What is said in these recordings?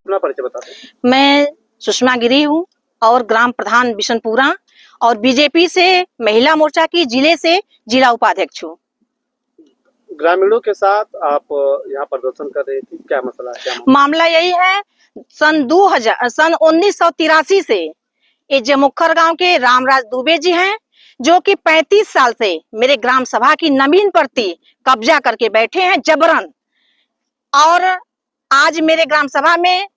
अपना परिचय बता दें। मैं सुषमा गिरी हूँ और ग्राम प्रधान बिशनपुरा और बीजेपी से महिला मोर्चा की जिले से जिला उपाध्यक्ष हूँ। ग्रामीणों के साथ आप यहाँ प्रदर्शन कर रहे थे, क्या मसला है? क्या मामला यही है, सन 1983 से ये जमुखर गांव के रामराज दुबे जी हैं, जो कि 35 साल से मेरे ग्राम सभा की नवीन प्रति कब्जा करके बैठे हैं जबरन। और आज मेरे ग्राम सभा में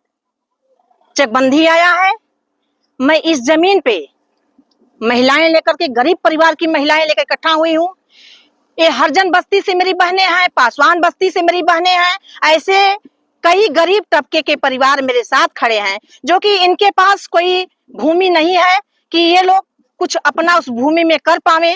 चकबंदी आया है। मैं इस जमीन पे महिलाएं लेकर के, गरीब परिवार की महिलाएं लेकर इकट्ठा हुई हूँ। ये हरजन बस्ती से मेरी बहनें हैं, पासवान बस्ती से मेरी बहनें हैं। ऐसे कई गरीब तबके के परिवार मेरे साथ खड़े हैं, जो कि इनके पास कोई भूमि नहीं है कि ये लोग कुछ अपना उस भूमि में कर पावे।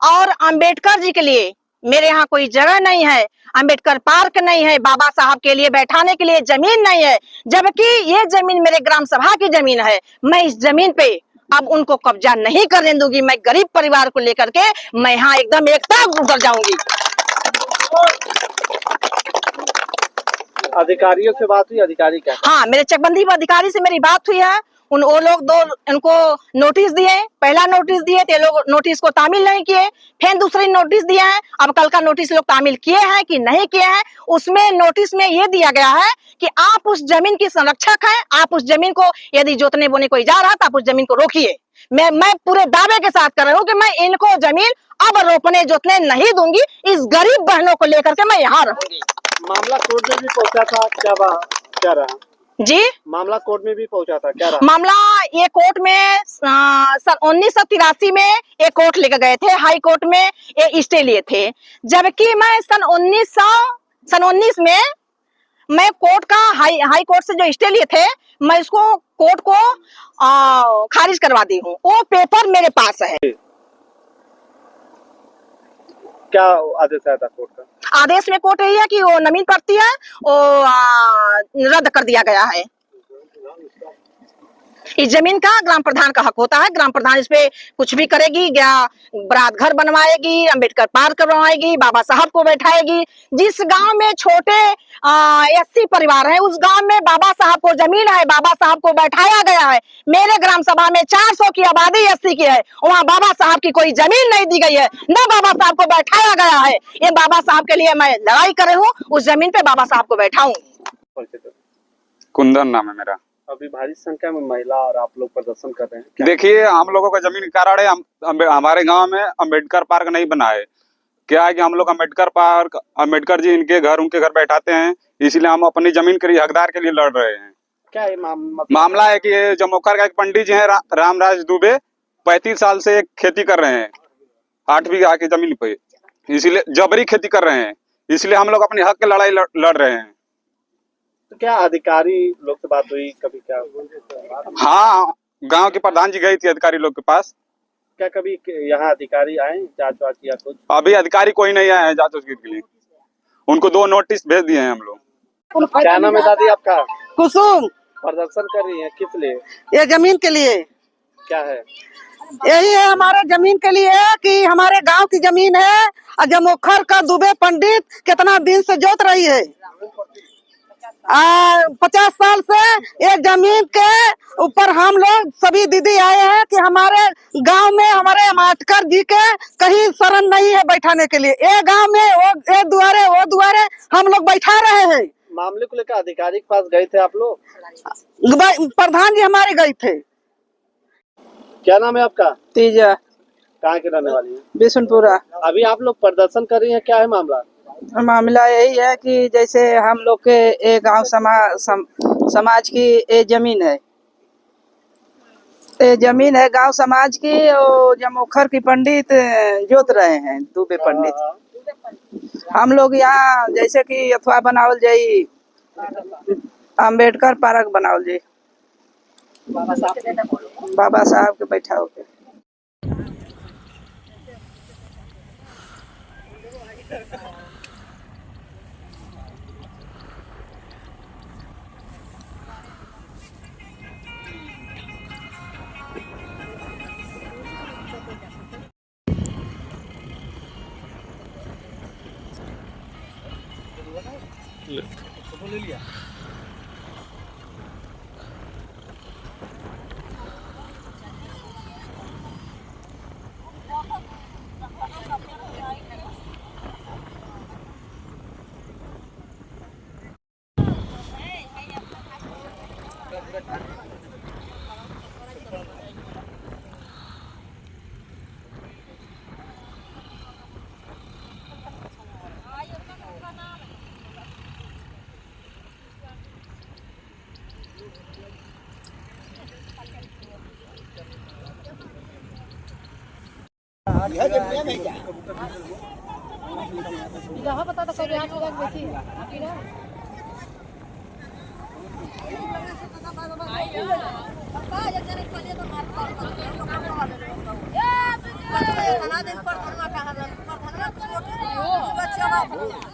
और अंबेडकर जी के लिए मेरे यहाँ कोई जगह नहीं है, अंबेडकर पार्क नहीं है, बाबा साहब के लिए बैठाने के लिए जमीन नहीं है, जबकि ये जमीन मेरे ग्राम सभा की जमीन है। मैं इस जमीन पे अब उनको कब्जा नहीं करने दूंगी। मैं गरीब परिवार को लेकर के मैं यहाँ एकदम एकता उतर जाऊंगी। अधिकारियों से बात हुई? अधिकारी क्या? हाँ, मेरे चकबंदी अधिकारी से मेरी बात हुई है। वो लोग इनको नोटिस दिए। पहला नोटिस दिए तो ये लोग नोटिस को तामील नहीं किए, फिर दूसरी नोटिस दिए हैं। अब कल का नोटिस लोग तामील किए हैं कि नहीं किए हैं, उसमें नोटिस में ये दिया गया है कि आप उस जमीन की संरक्षक हैं, आप उस जमीन को यदि जोतने बोने कोई जा रहा तो आप उस जमीन को रोकिए। मैं पूरे दावे के साथ कर रही हूँ कि मैं इनको जमीन अब रोपने जोतने नहीं दूंगी। इस गरीब बहनों को लेकर के मैं यहाँ रहूंगी। मामला कोर्ट में भी पहुंचा था, क्या रहा जी? मामला कोर्ट में भी पहुंचा था, क्या रहा? मामला ये कोर्ट में सन 1983 में ये कोर्ट लेकर गए थे, हाई कोर्ट में ये स्टे लिए थे। जबकि मैं सन 19 में मैं कोर्ट का हाई कोर्ट से जो स्टे लिए थे, मैं उसको कोर्ट को खारिज करवा दी हूँ। वो पेपर मेरे पास है। क्या आदेश आया था कोर्ट का? आदेश में कोर्ट यही है कि वो नवीन प्रति है, वो रद्द कर दिया गया है। इस जमीन का ग्राम प्रधान का हक होता है। ग्राम प्रधान इस पे कुछ भी करेगी, बरात घर बनवाएगी, अंबेडकर पार्क बनवाएगी, बाबा साहब को बैठाएगी। जिस गांव में छोटे 80 परिवार हैं, उस गांव में बाबा साहब को जमीन है, बाबा साहब को बैठाया गया है। मेरे ग्राम सभा में 400 की आबादी 80 की है, वहाँ बाबा साहब की कोई जमीन नहीं दी गई है, न बाबा साहब को बैठाया गया है। ये बाबा साहब के लिए मैं लड़ाई कर रही हूँ, उस जमीन पे बाबा साहब को बैठाऊंगी। कुंदन नाम है मेरा। अभी भारी संख्या में महिला और आप लोग प्रदर्शन कर रहे हैं। देखिए, हम लोगों का जमीन के कारण है, हमारे गांव में अंबेडकर पार्क नहीं बना है। क्या है कि हम लोग अंबेडकर पार्क, अंबेडकर जी उनके घर बैठाते हैं, इसलिए हम अपनी जमीन के लिए, हकदार के लिए लड़ रहे हैं। क्या है मामला है कि जमुखर का एक पंडित जी है रामराज दुबे, 35 साल से खेती कर रहे हैं 8 बीघा की जमीन पे, इसीलिए जबरी खेती कर रहे हैं, इसलिए हम लोग अपने हक की लड़ाई लड़ रहे हैं। तो क्या अधिकारी लोग से बात हुई कभी? क्या? हाँ, गांव के प्रधान जी गई थी अधिकारी लोग के पास। क्या कभी यहाँ अधिकारी आए जांच वाच या कुछ? अभी अधिकारी कोई नहीं आया है जांच के लिए। उनको 2 नोटिस भेज दिए हैं हम लोग। क्या नाम है दादी आपका? कुसुम। प्रदर्शन कर रही है किस लिए? ये जमीन के लिए। क्या है? यही है हमारे जमीन के लिए कि हमारे गांव की जमीन है और जमुखर का दुबे पंडित कितना दिन से जोत रही है। 50 साल से ये जमीन के ऊपर हम लोग सभी दीदी आए हैं कि हमारे गांव में हमारे अंबेडकर जी के कहीं शरण नहीं है बैठाने के लिए। ये गांव में वो दुआरे हम लोग बैठा रहे हैं। मामले को लेकर अधिकारी के पास गए थे आप लोग? प्रधान जी हमारे गए थे। क्या नाम है आपका? तीजा। कहाँ के रहने वाली है? बिशनपुरा। अभी आप लोग प्रदर्शन कर रही हैं, क्या है मामला? मामला यही है कि जैसे हम लोग के एक गांव समाज की ये जमीन है, गांव समाज की, और जमुखर की पंडित जोत रहे हैं, दुबे पंडित। हम लोग यहाँ जैसे कि अथवा बनावल जाई, अंबेडकर पार्क बनावल जाई, बाबा साहब के बैठाओ के। ले लिया। बच्चा